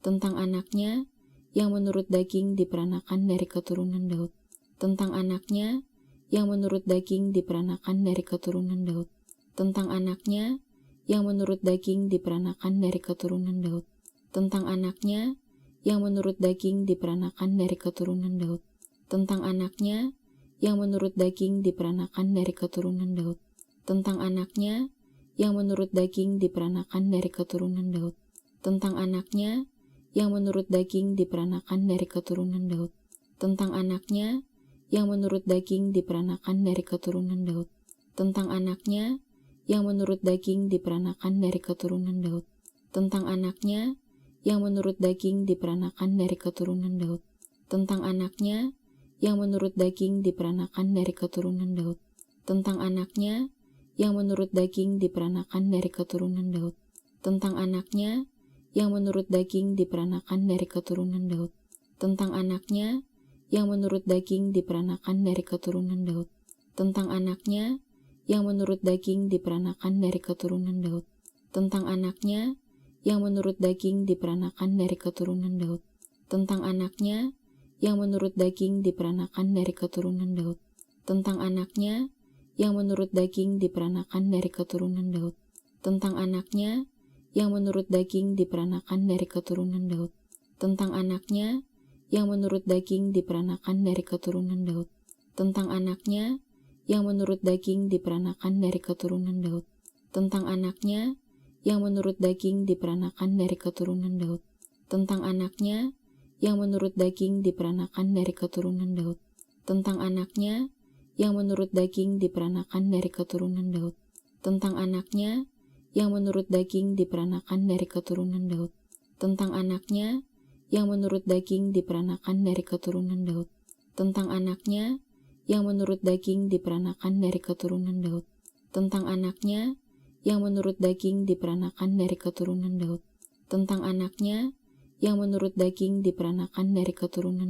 tentang anaknya yang menurut daging diperanakan dari keturunan Daud, tentang anaknya yang menurut daging diperanakan dari keturunan Daud, tentang anaknya yang menurut daging diperanakan dari keturunan Daud, tentang anaknya yang menurut daging diperanakan dari keturunan Daud, tentang anaknya yang menurut daging diperanakan dari keturunan Daud, tentang anaknya yang menurut daging diperanakan dari keturunan Daud, tentang anaknya yang menurut daging diperanakan dari keturunan Daud, tentang anaknya yang menurut daging diperanakan dari keturunan Daud, tentang anaknya yang menurut daging diperanakan dari keturunan Daud, tentang anaknya yang menurut daging diperanakan dari keturunan Daud, tentang anaknya yang menurut daging diperanakan dari keturunan Daud, tentang anaknya yang menurut daging diperanakan dari keturunan Daud, tentang anaknya yang menurut daging diperanakan dari keturunan Daud, tentang anaknya yang menurut daging diperanakan dari keturunan Daud, tentang anaknya yang menurut daging diperanakan dari keturunan Daud, tentang anaknya yang menurut daging diperanakan dari keturunan Daud, tentang anaknya yang menurut daging diperanakan dari keturunan Daud, tentang anaknya yang menurut daging diperanakan dari keturunan Daud, tentang anaknya yang menurut daging diperanakan dari keturunan Daud, tentang anaknya yang menurut daging diperanakan dari keturunan Daud, tentang anaknya yang menurut daging diperanakan dari keturunan Daud, tentang anaknya yang menurut daging diperanakan dari keturunan Daud, tentang anaknya yang menurut daging diperanakan dari keturunan Daud, tentang anaknya yang menurut daging diperanakan dari keturunan Daud, tentang anaknya yang menurut daging diperanakan dari keturunan Daud, tentang anaknya yang menurut daging diperanakan dari keturunan Daud, tentang anaknya yang menurut daging diperanakan dari keturunan Daud, tentang anaknya yang menurut daging diperanakan dari keturunan Daud, tentang anaknya yang menurut daging diperanakan dari keturunan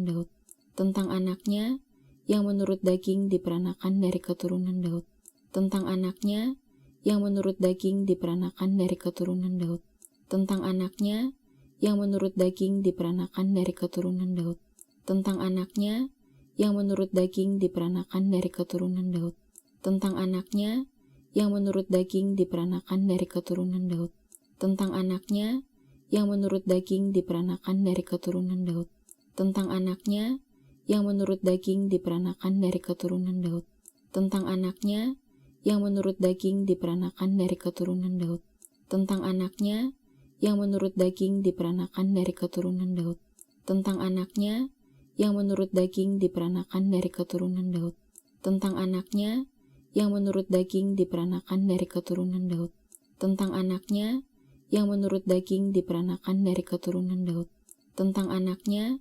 Daud, tentang anaknya yang menurut daging diperanakan dari keturunan Daud, tentang anaknya yang menurut daging diperanakan dari keturunan Daud, tentang anaknya yang menurut daging diperanakan dari keturunan Daud, tentang anaknya yang menurut daging diperanakan dari keturunan Daud, tentang anaknya yang menurut daging diperanakan dari keturunan Daud, tentang anaknya yang menurut daging diperanakan dari keturunan Daud, tentang anaknya yang menurut daging diperanakan dari keturunan Daud, tentang anaknya yang menurut daging diperanakan dari keturunan Daud, tentang anaknya yang menurut daging diperanakan dari keturunan Daud, tentang anaknya yang menurut daging diperanakan dari keturunan Daud, tentang anaknya yang menurut daging diperanakan dari keturunan Daud, tentang anaknya yang menurut daging diperanakan dari keturunan Daud, tentang anaknya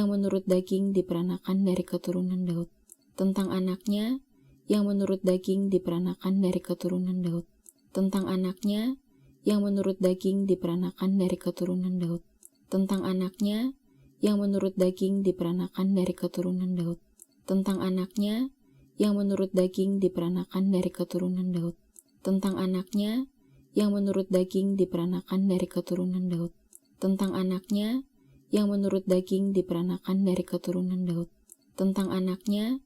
yang menurut daging diperanakan dari keturunan Daud, tentang anaknya yang menurut daging diperanakan dari keturunan Daud, tentang anaknya yang menurut daging diperanakan dari keturunan Daud, tentang anaknya yang menurut daging diperanakan dari keturunan Daud, tentang anaknya yang menurut daging diperanakan dari keturunan Daud, tentang anaknya yang menurut daging diperanakan dari keturunan Daud, tentang anaknya yang menurut daging diperanakan dari keturunan Daud, tentang anaknya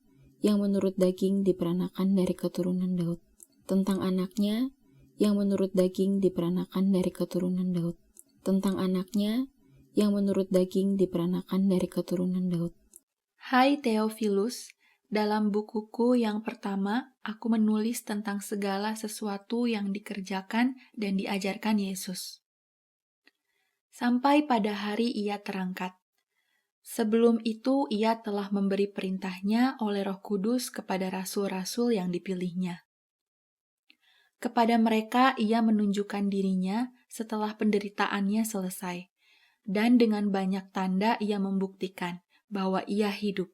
yang menurut daging diperanakan dari keturunan Daud, tentang anaknya yang menurut daging diperanakan dari keturunan Daud, tentang anaknya yang menurut daging diperanakan dari keturunan Daud. Hai Theophilus, dalam bukuku yang pertama, aku menulis tentang segala sesuatu yang dikerjakan dan diajarkan Yesus. Sampai pada hari ia terangkat. Sebelum itu ia telah memberi perintahnya oleh Roh Kudus kepada rasul-rasul yang dipilihnya. Kepada mereka ia menunjukkan dirinya setelah penderitaannya selesai, dan dengan banyak tanda ia membuktikan bahwa ia hidup.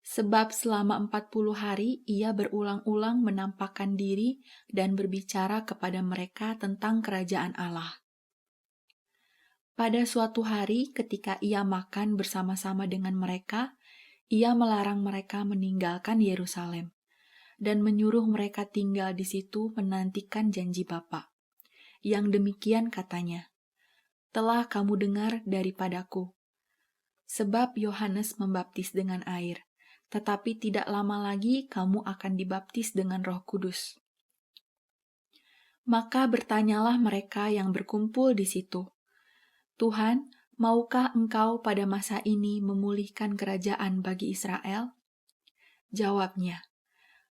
Sebab selama 40 hari ia berulang-ulang menampakkan diri dan berbicara kepada mereka tentang kerajaan Allah. Pada suatu hari ketika ia makan bersama-sama dengan mereka, ia melarang mereka meninggalkan Yerusalem dan menyuruh mereka tinggal di situ menantikan janji Bapa. Yang demikian katanya, telah kamu dengar daripadaku. Sebab Yohanes membaptis dengan air, tetapi tidak lama lagi kamu akan dibaptis dengan Roh Kudus. Maka bertanyalah mereka yang berkumpul di situ, Tuhan, maukah Engkau pada masa ini memulihkan kerajaan bagi Israel? Jawabnya,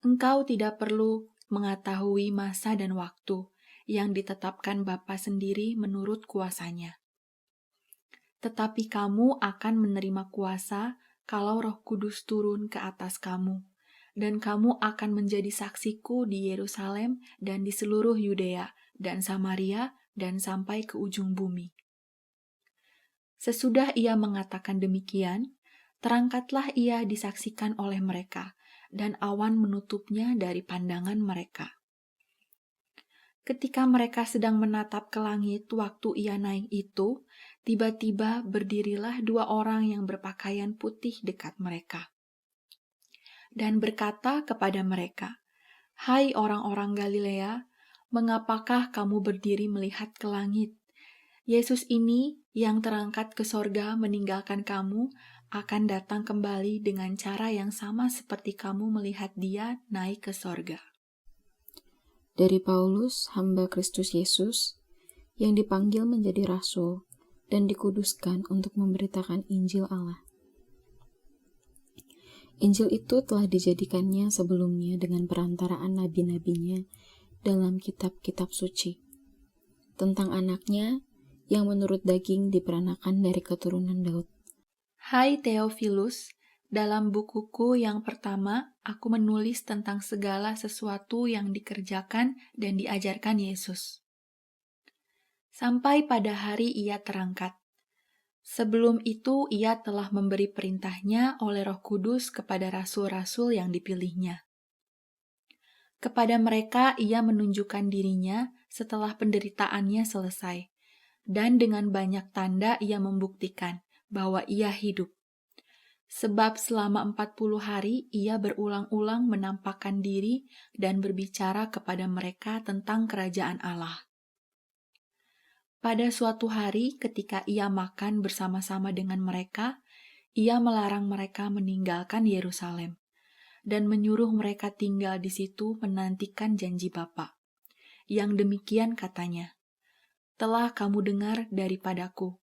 Engkau tidak perlu mengetahui masa dan waktu yang ditetapkan Bapa sendiri menurut kuasanya. Tetapi kamu akan menerima kuasa kalau Roh Kudus turun ke atas kamu, dan kamu akan menjadi saksiku di Yerusalem dan di seluruh Yudea dan Samaria dan sampai ke ujung bumi. Sesudah ia mengatakan demikian, terangkatlah ia disaksikan oleh mereka, dan awan menutupnya dari pandangan mereka. Ketika mereka sedang menatap ke langit waktu ia naik itu, tiba-tiba berdirilah dua orang yang berpakaian putih dekat mereka. Dan berkata kepada mereka, Hai orang-orang Galilea, mengapakah kamu berdiri melihat ke langit? Yesus ini yang terangkat ke sorga meninggalkan kamu, akan datang kembali dengan cara yang sama seperti kamu melihat dia naik ke sorga. Dari Paulus, hamba Kristus Yesus, yang dipanggil menjadi rasul dan dikuduskan untuk memberitakan Injil Allah. Injil itu telah dijadikannya sebelumnya dengan perantaraan nabi-nabinya dalam kitab-kitab suci, tentang anaknya yang menurut daging diperanakan dari keturunan Daud. Hai Theophilus, dalam bukuku yang pertama, aku menulis tentang segala sesuatu yang dikerjakan dan diajarkan Yesus. Sampai pada hari ia terangkat. Sebelum itu ia telah memberi perintahnya oleh Roh Kudus kepada rasul-rasul yang dipilihnya. Kepada mereka ia menunjukkan dirinya setelah penderitaannya selesai, dan dengan banyak tanda ia membuktikan bahwa ia hidup. Sebab selama 40 hari ia berulang-ulang menampakkan diri dan berbicara kepada mereka tentang kerajaan Allah. Pada suatu hari ketika ia makan bersama-sama dengan mereka, ia melarang mereka meninggalkan Yerusalem dan menyuruh mereka tinggal di situ menantikan janji Bapa. Yang demikian katanya, telah kamu dengar daripadaku.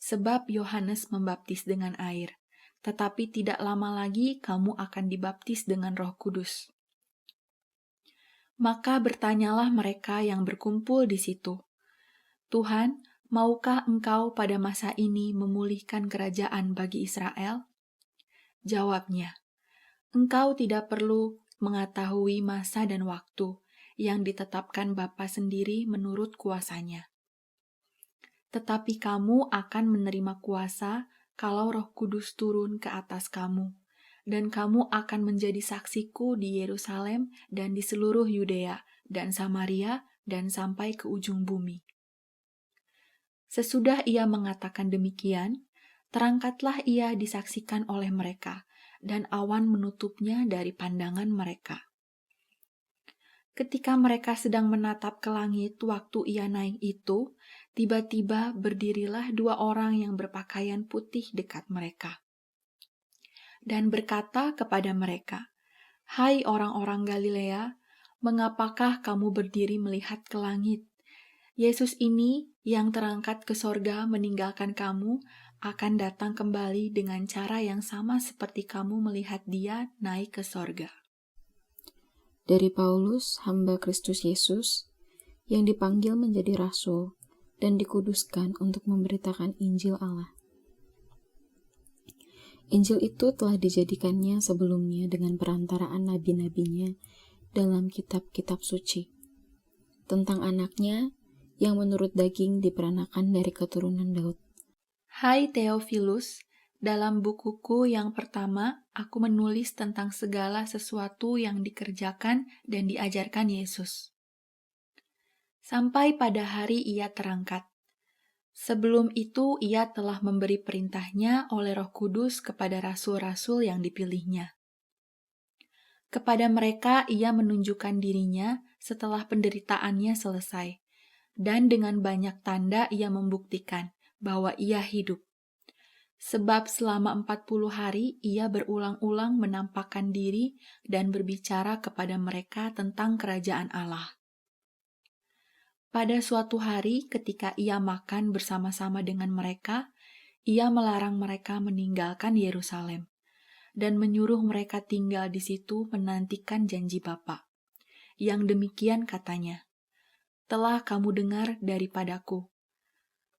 Sebab Yohanes membaptis dengan air, tetapi tidak lama lagi kamu akan dibaptis dengan Roh Kudus. Maka bertanyalah mereka yang berkumpul di situ, Tuhan, maukah Engkau pada masa ini memulihkan kerajaan bagi Israel? Jawabnya, Engkau tidak perlu mengetahui masa dan waktu yang ditetapkan Bapa sendiri menurut kuasanya. Tetapi kamu akan menerima kuasa kalau Roh Kudus turun ke atas kamu, dan kamu akan menjadi saksiku di Yerusalem dan di seluruh Yudea dan Samaria dan sampai ke ujung bumi. Sesudah ia mengatakan demikian, terangkatlah ia disaksikan oleh mereka, dan awan menutupnya dari pandangan mereka. Ketika mereka sedang menatap ke langit waktu ia naik itu, tiba-tiba berdirilah dua orang yang berpakaian putih dekat mereka. Dan berkata kepada mereka, Hai orang-orang Galilea, mengapakah kamu berdiri melihat ke langit? Yesus ini yang terangkat ke sorga meninggalkan kamu, akan datang kembali dengan cara yang sama seperti kamu melihat dia naik ke sorga. Dari Paulus, hamba Kristus Yesus, yang dipanggil menjadi rasul dan dikuduskan untuk memberitakan Injil Allah. Injil itu telah dijadikannya sebelumnya dengan perantaraan nabi-nabinya dalam kitab-kitab suci, tentang anaknya yang menurut daging diperanakan dari keturunan Daud. Hai Theophilus, dalam bukuku yang pertama, aku menulis tentang segala sesuatu yang dikerjakan dan diajarkan Yesus. Sampai pada hari ia terangkat. Sebelum itu ia telah memberi perintahnya oleh Roh Kudus kepada rasul-rasul yang dipilihnya. Kepada mereka ia menunjukkan dirinya setelah penderitaannya selesai, dan dengan banyak tanda ia membuktikan bahwa ia hidup. Sebab selama 40 hari ia berulang-ulang menampakkan diri dan berbicara kepada mereka tentang kerajaan Allah. Pada suatu hari ketika ia makan bersama-sama dengan mereka, ia melarang mereka meninggalkan Yerusalem dan menyuruh mereka tinggal di situ menantikan janji Bapa. Yang demikian katanya, "Telah kamu dengar daripadaku.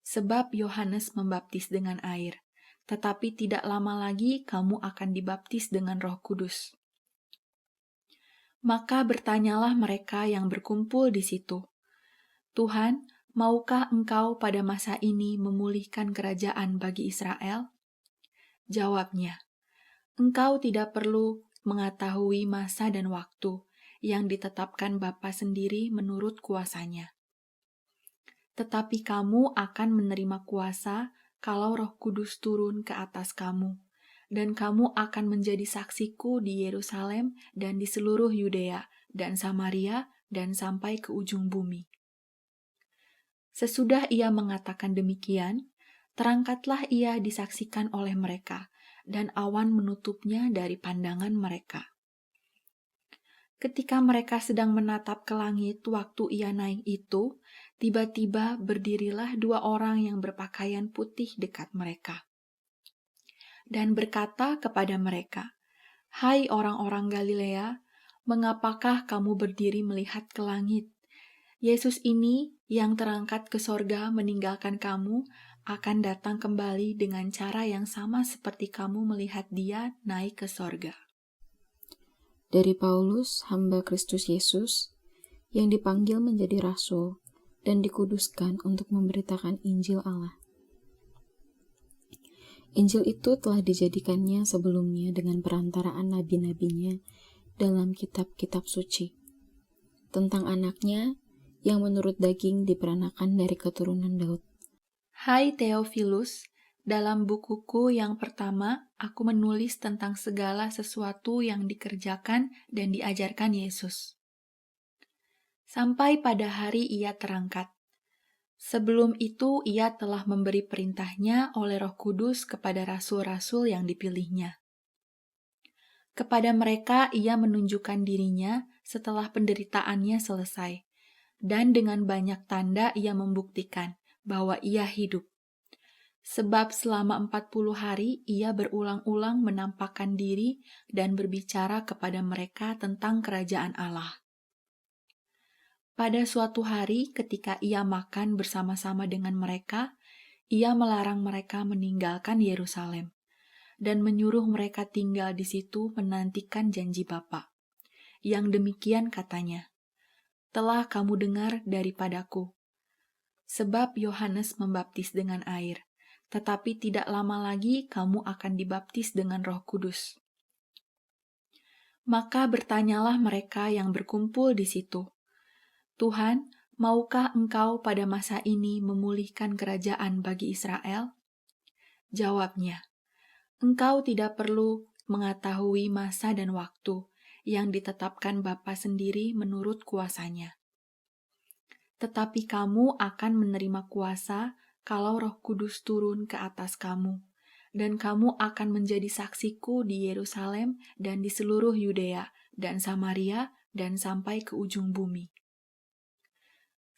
Sebab Yohanes membaptis dengan air, tetapi tidak lama lagi kamu akan dibaptis dengan Roh Kudus." Maka bertanyalah mereka yang berkumpul di situ, "Tuhan, maukah Engkau pada masa ini memulihkan kerajaan bagi Israel?" Jawabnya, "Engkau tidak perlu mengetahui masa dan waktu yang ditetapkan Bapa sendiri menurut kuasanya. Tetapi kamu akan menerima kuasa kalau Roh Kudus turun ke atas kamu, dan kamu akan menjadi saksiku di Yerusalem dan di seluruh Yudea dan Samaria dan sampai ke ujung bumi." Sesudah ia mengatakan demikian, terangkatlah ia disaksikan oleh mereka, dan awan menutupnya dari pandangan mereka. Ketika mereka sedang menatap ke langit waktu ia naik itu, tiba-tiba berdirilah 2 orang yang berpakaian putih dekat mereka, dan berkata kepada mereka, "Hai orang-orang Galilea, mengapakah kamu berdiri melihat ke langit? Yesus ini yang terangkat ke sorga meninggalkan kamu akan datang kembali dengan cara yang sama seperti kamu melihat dia naik ke sorga." Dari Paulus, hamba Kristus Yesus, yang dipanggil menjadi rasul dan dikuduskan untuk memberitakan Injil Allah. Injil itu telah dijadikannya sebelumnya dengan perantaraan nabi-nabinya dalam kitab-kitab suci, tentang anaknya yang menurut daging diperanakan dari keturunan Daud. Hai Theophilus, dalam bukuku yang pertama, aku menulis tentang segala sesuatu yang dikerjakan dan diajarkan Yesus. Sampai pada hari ia terangkat. Sebelum itu ia telah memberi perintahnya oleh Roh Kudus kepada rasul-rasul yang dipilihnya. Kepada mereka ia menunjukkan dirinya setelah penderitaannya selesai, dan dengan banyak tanda ia membuktikan bahwa ia hidup. Sebab selama 40 hari ia berulang-ulang menampakkan diri dan berbicara kepada mereka tentang kerajaan Allah. Pada suatu hari ketika ia makan bersama-sama dengan mereka, ia melarang mereka meninggalkan Yerusalem dan menyuruh mereka tinggal di situ menantikan janji Bapa. Yang demikian katanya, "Telah kamu dengar daripadaku. Sebab Yohanes membaptis dengan air, tetapi tidak lama lagi kamu akan dibaptis dengan Roh Kudus." Maka bertanyalah mereka yang berkumpul di situ, "Tuhan, maukah Engkau pada masa ini memulihkan kerajaan bagi Israel?" Jawabnya, "Engkau tidak perlu mengetahui masa dan waktu yang ditetapkan Bapa sendiri menurut kuasanya. Tetapi kamu akan menerima kuasa kalau Roh Kudus turun ke atas kamu, dan kamu akan menjadi saksiku di Yerusalem dan di seluruh Yudea dan Samaria dan sampai ke ujung bumi."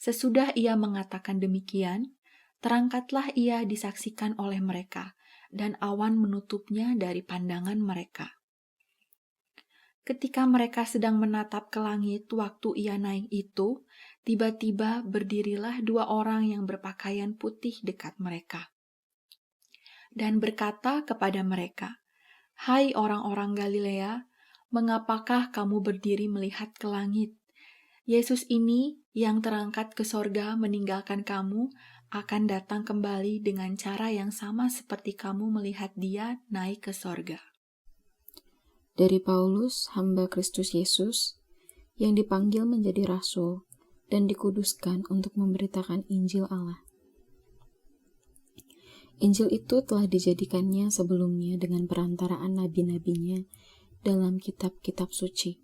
Sesudah ia mengatakan demikian, terangkatlah ia disaksikan oleh mereka, dan awan menutupnya dari pandangan mereka. Ketika mereka sedang menatap ke langit waktu ia naik itu, tiba-tiba berdirilah 2 orang yang berpakaian putih dekat mereka, dan berkata kepada mereka, "Hai orang-orang Galilea, mengapakah kamu berdiri melihat ke langit? Yesus ini yang terangkat ke sorga meninggalkan kamu akan datang kembali dengan cara yang sama seperti kamu melihat dia naik ke sorga." Dari Paulus, hamba Kristus Yesus, yang dipanggil menjadi rasul dan dikuduskan untuk memberitakan Injil Allah. Injil itu telah dijadikannya sebelumnya dengan perantaraan nabi-nabinya dalam kitab-kitab suci,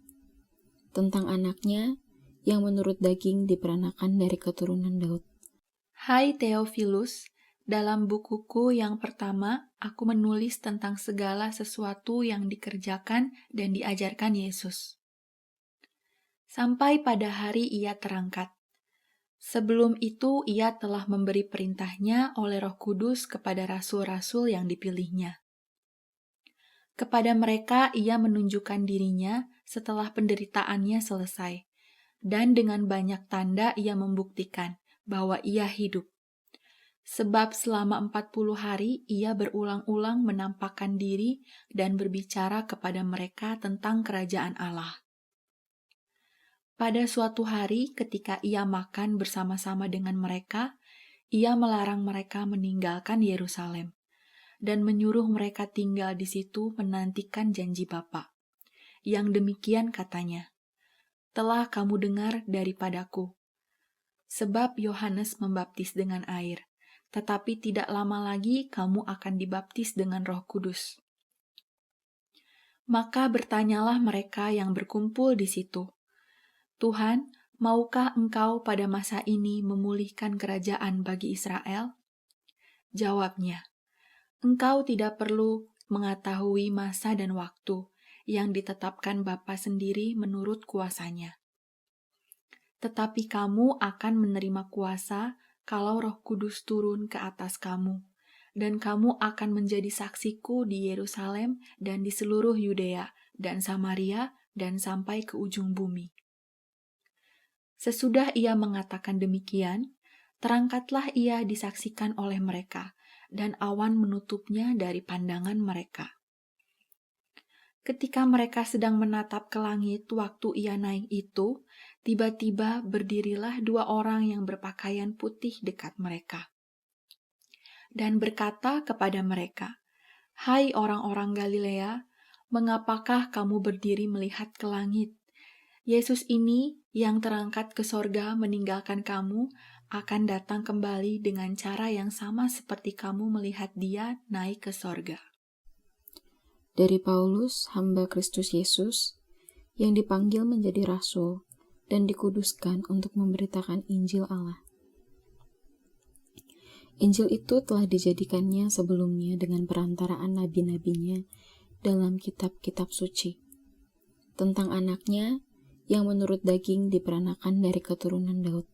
tentang anaknya yang menurut daging diperanakan dari keturunan Daud. Hai Theophilus, dalam bukuku yang pertama, aku menulis tentang segala sesuatu yang dikerjakan dan diajarkan Yesus. Sampai pada hari ia terangkat. Sebelum itu ia telah memberi perintahnya oleh Roh Kudus kepada rasul-rasul yang dipilihnya. Kepada mereka ia menunjukkan dirinya setelah penderitaannya selesai, dan dengan banyak tanda ia membuktikan bahwa ia hidup. Sebab selama 40 hari ia berulang-ulang menampakkan diri dan berbicara kepada mereka tentang kerajaan Allah. Pada suatu hari ketika ia makan bersama-sama dengan mereka, ia melarang mereka meninggalkan Yerusalem dan menyuruh mereka tinggal di situ menantikan janji Bapa. Yang demikian katanya, "Telah kamu dengar daripadaku. Sebab Yohanes membaptis dengan air, tetapi tidak lama lagi kamu akan dibaptis dengan Roh Kudus." Maka bertanyalah mereka yang berkumpul di situ, "Tuhan, maukah Engkau pada masa ini memulihkan kerajaan bagi Israel?" Jawabnya, "Engkau tidak perlu mengetahui masa dan waktu yang ditetapkan Bapa sendiri menurut kuasanya. Tetapi kamu akan menerima kuasa kalau Roh Kudus turun ke atas kamu, dan kamu akan menjadi saksiku di Yerusalem dan di seluruh Yudea dan Samaria dan sampai ke ujung bumi." Sesudah ia mengatakan demikian, terangkatlah ia disaksikan oleh mereka, dan awan menutupnya dari pandangan mereka. Ketika mereka sedang menatap ke langit waktu ia naik itu, tiba-tiba berdirilah 2 orang yang berpakaian putih dekat mereka, dan berkata kepada mereka, "Hai orang-orang Galilea, mengapakah kamu berdiri melihat ke langit? Yesus ini yang terangkat ke sorga meninggalkan kamu, akan datang kembali dengan cara yang sama seperti kamu melihat dia naik ke sorga." Dari Paulus, hamba Kristus Yesus, yang dipanggil menjadi rasul dan dikuduskan untuk memberitakan Injil Allah. Injil itu telah dijadikannya sebelumnya dengan perantaraan nabi-nabinya dalam kitab-kitab suci, tentang anaknya yang menurut daging diperanakan dari keturunan Daud,